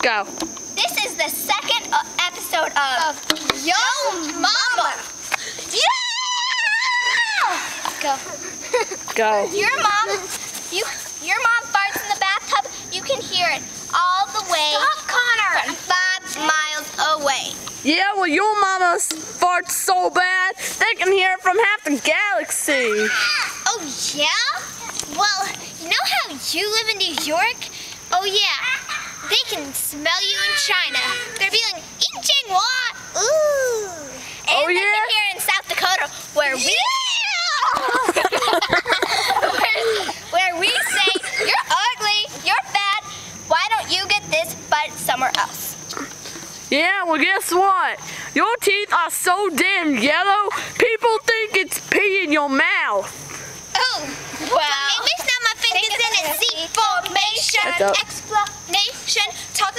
go. This is the second episode of Yo Mama. Yeah! Go. Go. Your mom farts in the bathtub. You can hear it all the way. Stop, Connor. 5 miles away. Yeah, well, your mama farts so bad they can hear it from half the galaxy. Oh yeah? Well, you know how you live in New York? Oh yeah. They can smell you in China. They're be like, "Inching-hua." Ooh. And Oh, they yeah? can hear it in South Dakota where we where we say, "You're ugly, you're fat. Why don't you get this but somewhere else?" Yeah, well, guess what? Your teeth are so damn yellow, people think it's pee in your mouth. Oh, well. Maybe snap my fingers in and see formation. Shut up. Explanation. Talk